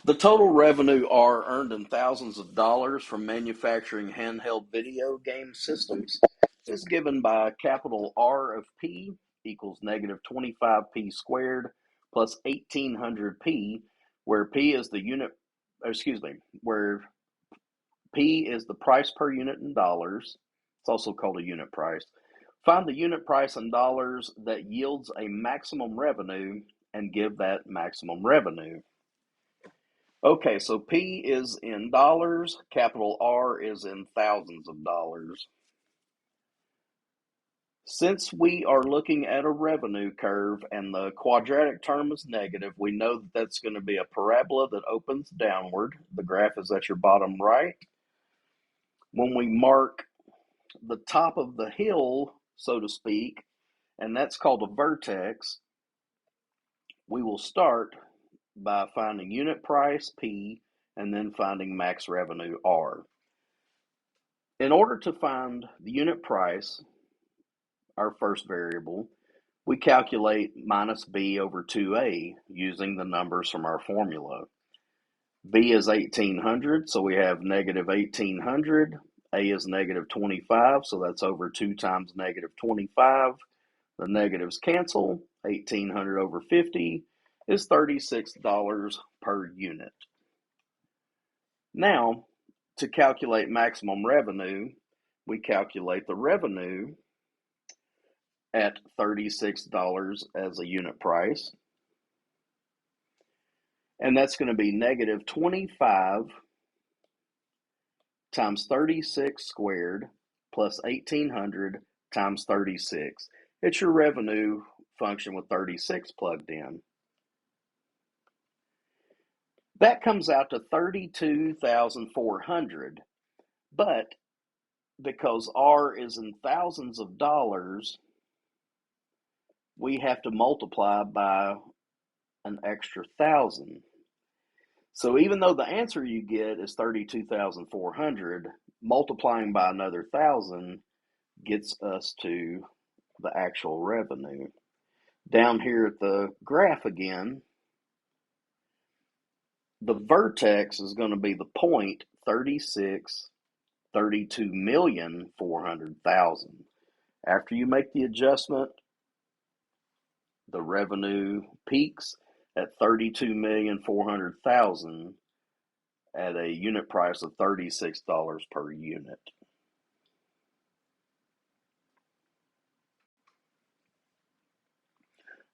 The total revenue R earned in thousands of dollars from manufacturing handheld video game systems is given by capital R of P equals negative 25P squared plus 1800P, where P is the unit, where P is the price per unit in dollars. It's also called a unit price. Find the unit price in dollars that yields a maximum revenue and give that maximum revenue. Okay, so P is in dollars, capital R is in thousands of dollars. Since we are looking at a revenue curve and the quadratic term is negative, we know that that's going to be a parabola that opens downward. The graph is at your bottom right. When we mark the top of the hill, so to speak, and that's called a vertex, we will start by finding unit price, P, and then finding max revenue, R. In order to find the unit price, our first variable, we calculate minus B over 2A using the numbers from our formula. B is 1800, so we have negative 1800. A is negative 25, so that's over 2 times negative 25. The negatives cancel. 1800 over 50 is $36 per unit. Now, to calculate maximum revenue, we calculate the revenue at $36 as a unit price. And that's going to be negative 25 times 36 squared plus 1800 times 36. It's your revenue function with 36 plugged in. That comes out to 32,400, but because R is in thousands of dollars, we have to multiply by an extra 1,000. So even though the answer you get is 32,400, multiplying by another 1,000 gets us to the actual revenue. Down here at the graph again, the vertex is going to be the point 32,400,000. After you make the adjustment, the revenue peaks at 32,400,000 at a unit price of $36 per unit.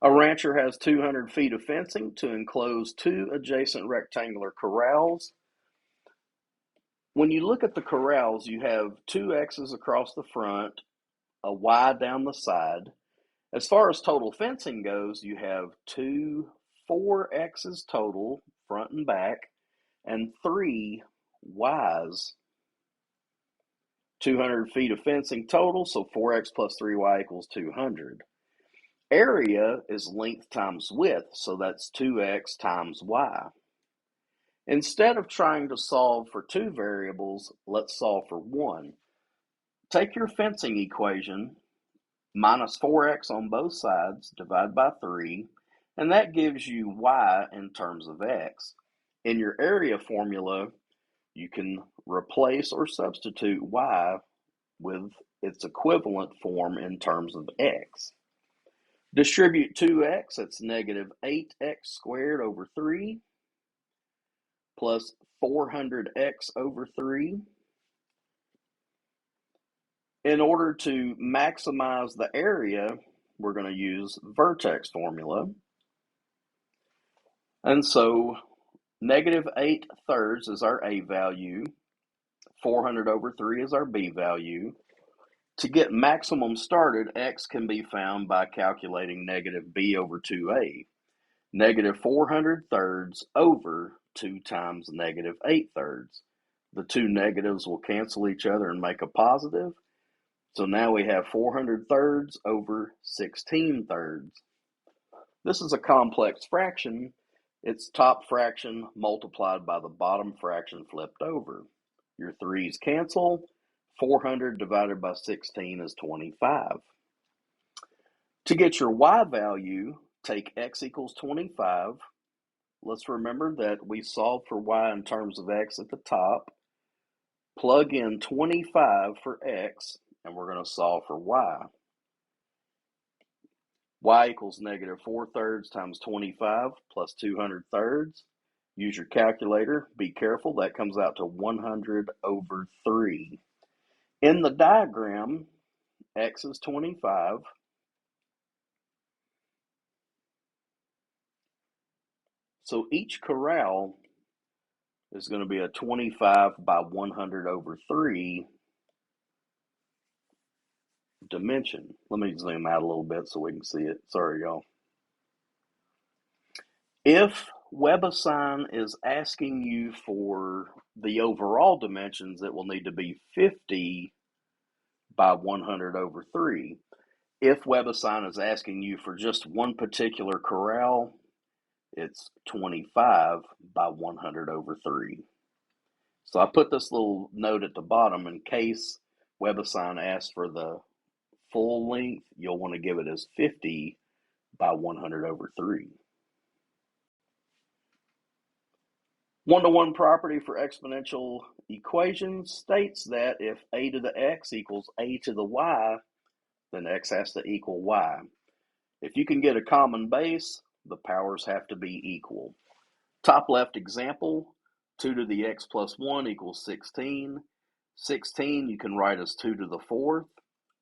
A rancher has 200 feet of fencing to enclose 2 adjacent rectangular corrals. When you look at the corrals, you have 2 X's across the front, a Y down the side. As far as total fencing goes, you have 4 X's total, front and back, and 3 Y's. 200 feet of fencing total, so 4X plus 3Y equals 200. Area is length times width, so that's 2X times Y. Instead of trying to solve for 2 variables, let's solve for 1. Take your fencing equation, minus 4X on both sides, divide by 3, and that gives you Y in terms of X. In your area formula, you can replace or substitute Y with its equivalent form in terms of X. Distribute 2X, that's negative 8X squared over 3, plus 400X over 3. In order to maximize the area, we're going to use vertex formula. And so negative 8 thirds is our A value, 400 over 3 is our B value. To get maximum started, X can be found by calculating negative B over 2A. Negative 400 thirds over 2 times negative 8 thirds. The two negatives will cancel each other and make a positive. So now we have 400 thirds over 16 thirds. This is a complex fraction. It's top fraction multiplied by the bottom fraction flipped over. Your 3's cancel. 400 divided by 16 is 25. To get your Y value, take X equals 25, let's remember that we solve for y in terms of x at the top, plug in 25 for x, and we're going to solve for y. Y equals negative 4/3 times 25 plus 200/3. Use your calculator. Be careful. That comes out to 100/3. In the diagram, x is 25. So each corral is going to be a 25 by 100/3 dimension. Let me zoom out a little bit so we can see it. Sorry, y'all. If WebAssign is asking you for the overall dimensions, it will need to be 50 by 100/3. If WebAssign is asking you for just one particular corral, it's 25 by 100/3. So I put this little note at the bottom in case WebAssign asks for the full length, you'll want to give it as 50 by 100/3. One-to-one property for exponential equations states that if a to the x equals a to the y, then x has to equal y. If you can get a common base, the powers have to be equal. Top left example, 2 to the x plus 1 equals 16. 16 you can write as 2 to the 4th.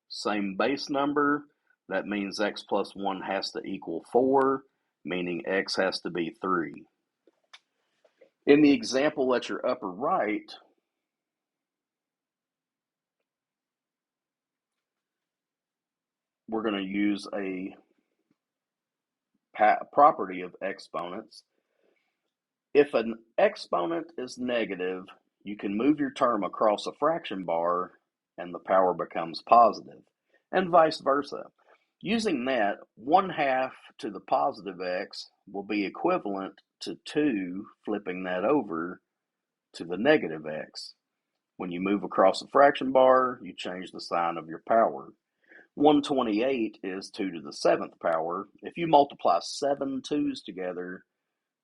Same base number, that means x plus 1 has to equal 4, meaning x has to be 3. In the example at your upper right, we're going to use a property of exponents. If an exponent is negative, you can move your term across a fraction bar and the power becomes positive, and vice versa. Using that, 1/2 to the positive x will be equivalent to 2 flipping that over to the negative x. When you move across a fraction bar, you change the sign of your power. 128 is 2 to the 7th power. If you multiply 7 2's together,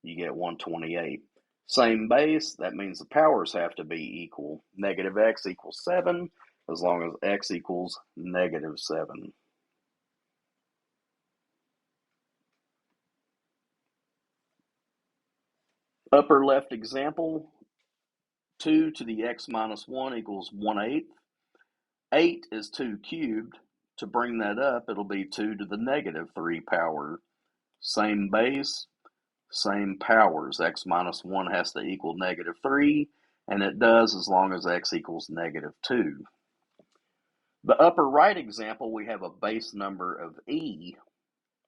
you get 128. Same base, that means the powers have to be equal. Negative x equals 7, as long as x equals negative 7. Upper left example, 2 to the x minus 1 equals 1/8. 8 is 2 cubed. To bring that up, it'll be 2 to the negative 3 power. Same base, same powers. X minus 1 has to equal negative 3, and it does as long as x equals negative 2. The upper right example, we have a base number of e.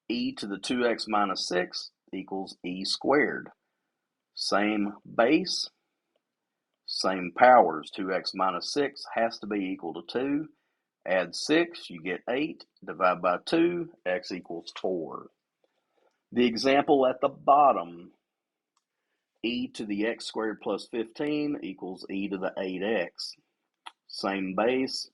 E to the 2x minus 6 equals e squared. Same base, same powers. 2x minus 6 has to be equal to 2. Add 6, you get 8. Divide by 2, x equals 4. The example at the bottom, e to the x squared plus 15 equals e to the 8x. Same base,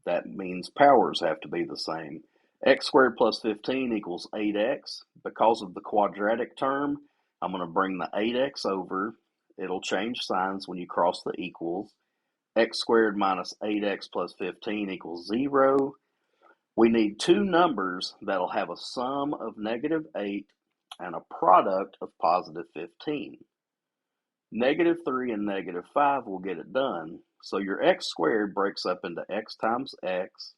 that means powers have to be the same. X squared plus 15 equals 8x. Because of the quadratic term, I'm going to bring the 8x over. It'll change signs when you cross the equals. X squared minus 8x plus 15 equals 0. We need two numbers that'll have a sum of negative 8 and a product of positive 15. Negative 3 and negative 5 will get it done. So your x squared breaks up into x times x.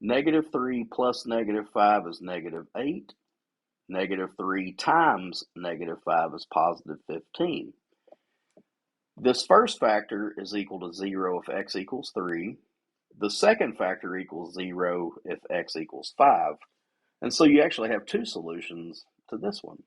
Negative 3 plus negative 5 is negative 8. Negative 3 times negative 5 is positive 15. This first factor is equal to 0 if x equals 3. The second factor equals 0 if x equals 5. And so you actually have two solutions to this one.